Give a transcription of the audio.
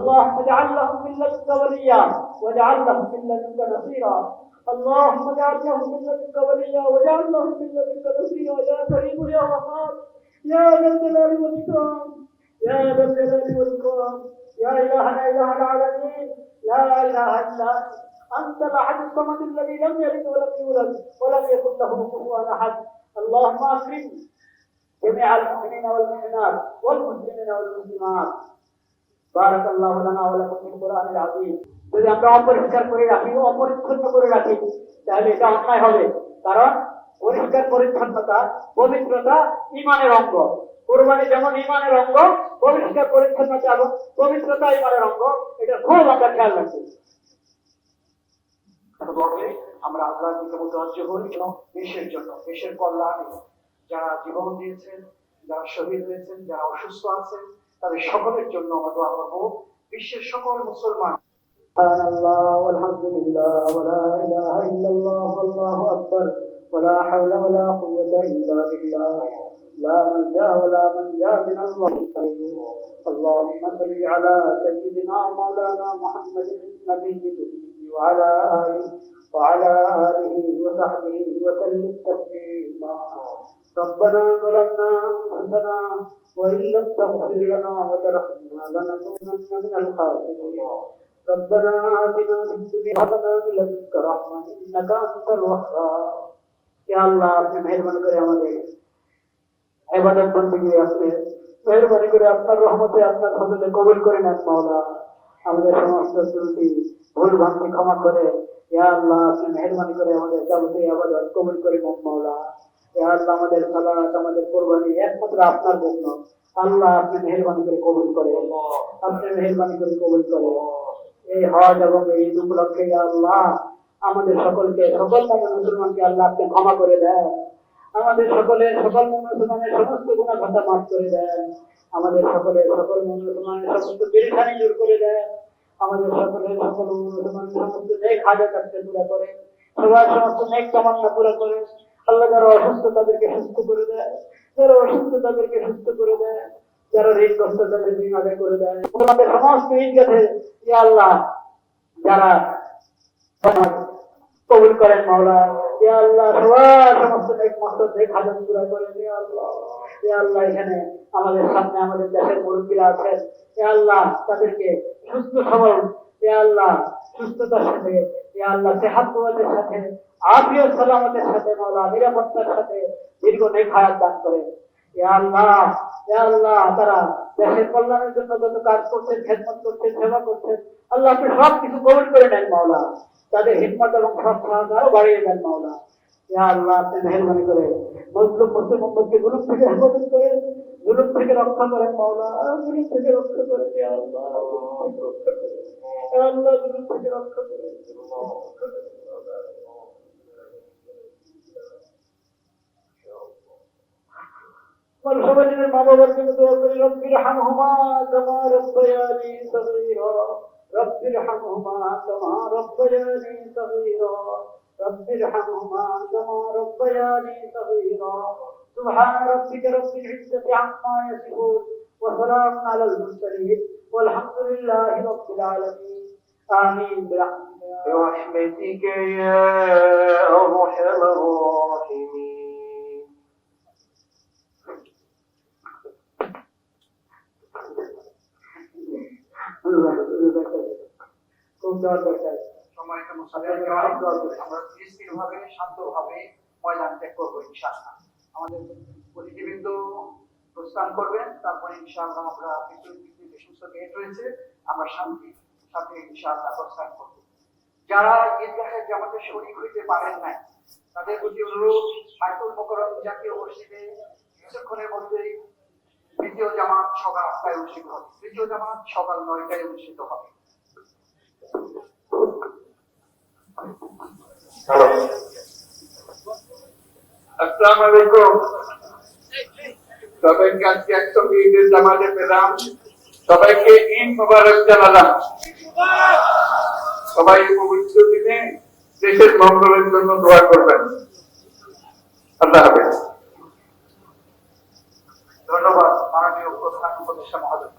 اللهم اجعل لهم من لدنك وليا واجعل لهم من لدنك نصيرا اللهم اجعل لهم من لدنك وليا واجعل لهم من لدنك نصيرا يا كريم يا وهاب يا ذا الجلال والإكرام يا ذا الجلال والإكرام يا إلهنا إله العالمين لا إله إلا أنت الأحد الصمد الذي لم يلد ولم يولد ولم يكن له كفوا أحد اللهم أكرم جميع المؤمنين والمؤمنات والمسلمين والمسلمات بارك الله لنا ولكم في القرآن العظيم যদি আমরা অপরিষ্কার করে রাখি অপরিচ্ছন্ন করে রাখি তাহলে এটা অন্যায় হবে কারণ পরিষ্কার পরিচ্ছন্নতা পবিত্রতা ঈমানের অঙ্গ কুরবানি যেমন ঈমানের অঙ্গ পরিষ্কার পরিচ্ছন্নতা এবং পবিত্রতা ঈমানের অঙ্গ এটা খুব আমরা খেয়াল রাখি আমরা আল্লাহর দিকে মুতাওয়াজ্জিহ করি এবং দেশের জন্য দেশের কল্যাণে যারা জীবন দিয়েছেন যারা শহীদ হয়েছেন যারা অসুস্থ আছেন তাদের সকলের জন্য আমরা দোয়া করব বিশ্বের সকল মুসলমান সুবহানাল্লাহ ওয়ালহামদুলিল্লাহ ওয়ালা ইলাহা ইল্লাল্লাহ আল্লাহু আকবার ওয়ালা হাওলা ওয়ালা কুওয়াতা ইল্লা বিল্লাহ لا ملجأ ولا منجا من الله اللهم صل على سيدنا مولانا محمد النبي وعلى آله وصحبه وسلم تسليما ربنا ظلمنا أنفسنا وإن لم تغفر لنا وترحمنا لنكونن من الخاسرين ربنا آتنا في الدنيا حسنة وفي لدنك رحمة إنك أنت الوهاب يا الله আপনি মেহেরবানি করে আমাদের ইবাদত বندگی আপনি মেহেরবানি করে আপনার রহমতে আপনার ফজলে কবুল করে নেন মাওলা আমাদের সমস্ত ত্রুটি ভুল ভ্রান্তি ক্ষমা করে ইয়া আল্লাহ আপনি মেহেরবানি করে আমাদের যাবতীয় ইবাদত কবুল করে নেন মাওলা ইয়া আল্লাহ আমাদের সালাত আমাদের কুরবানি একমাত্র আপনার জন্য আল্লাহ আপনি মেহেরবানি করে কবুল করে আপনি মেহেরবানি করে কবুল করে এই হজ এবং এই ঈদ উপলক্ষে ইয়া আল্লাহ আমাদের সকলকে সকল মুসলমানকে আল্লাহ আপনি ক্ষমা করে দেন আমাদের সকলের সকল মুসলমানের সমস্ত গুনাহ খাতা মাফ করে দেন আমাদের সকলের সকল মুসলমানের সমস্ত পেরেশানি দূর করে দেন আমাদের সকলের সকল মুসলমানের সমস্ত নেক হাজাত আপনি পুরা করে সবার সমস্ত নেক তামান্না পুরা করে আল্লাহ যারা অসুস্থ তাদেরকে সুস্থ করে দেয় যারা অসুস্থ তাদেরকে সুস্থ করে দেয় যারা ঋণগ্রস্ত তাদের ঋণ আদায় করে দেয় আমাদের সমস্ত ঋণ গেছে ইয়া আল্লাহ যারা কবুল করেন মাওলা ইয়া আল্লাহ সবার সমস্ত নেক মাকসাদ নেক হাজাত পুরা করেন ইয়া আল্লাহ এখানে আমাদের সামনে আমাদের দেশের মুরব্বিরা আছেন ইয়া আল্লাহ তাদেরকে সুস্থ সবল ইয়া আল্লাহ সুস্থতার সাথে ইয়া আল্লাহ সেহাত কুওয়াতের সাথে আফিয়ত সালামতের সাথে মাওলা নিরাপত্তার সাথে দীর্ঘ নেক হায়াত দান করেন ইয়া আল্লাহ তারা দেশের কল্যাণের জন্য যত কাজ করছেন খেদমত করছেন সেবা করছেন আল্লাহ আপনি সব কিছু কবুল করে নেন মাওলা তাদের হিম্মত এবং সৎসাহস আরো বাড়িয়ে দেন মাওলা ইয়া আল্লাহ আপনি মেহেরবানি করে মজলুম মুসলিম উম্মতকে জুলুম থেকে হেফাজত করে জুলুম থেকে রক্ষা করেন মাওলা জুলুম থেকে রক্ষা করেন ইয়া আল্লাহ জুলুম থেকে রক্ষা করেন والخبرين ما بوركم توكل رب ارحمهما كما ربياني صغيرا رب ارحمهما كما ربياني صغيرا رب ارحمهما كما ربياني صغيرا سبحان ربك رب العزة عما يصفون وسلام على المرسلين والحمد لله رب العالمين آمين برحمتك يا أرحم الراحمين সম্মানিত মুসলিম আমরা স্থিরভাবে শান্তভাবে ময়দান ত্যাগ করবো ইনশাআল্লাহ আমাদের অতিথিবৃন্দ প্রস্থান করবেন তারপরে ইনশাআল্লাহ আমরা যে সমস্ত গেট রয়েছে আমরা শান্তির সাথে ইনশাআল্লাহ প্রস্থান করবো যারা ঈদগাহের জামাতে শরীক হইতে পারেন নাই তাদের প্রতি অনুরোধ বাইতুল মুকাররম জাতীয় মসজিদে কিছুক্ষণের মধ্যেই দ্বিতীয় জামাত সকাল 8টায় অনুষ্ঠিত হবে তৃতীয় জামাত সকাল 9টায় অনুষ্ঠিত হবে আসসালামু আলাইকুম সবাইকে আজকে একসঙ্গে ঈদের জামাতে পেলাম সবাইকে ঈদ মোবারক জানালাম সবাই পবিত্র দিনে দেশের মঙ্গলের জন্য দোয়া করবেন আল্লাহ হাফেজ ধন্যবাদ মাননীয় প্রধান উপদেষ্টা মহোদয়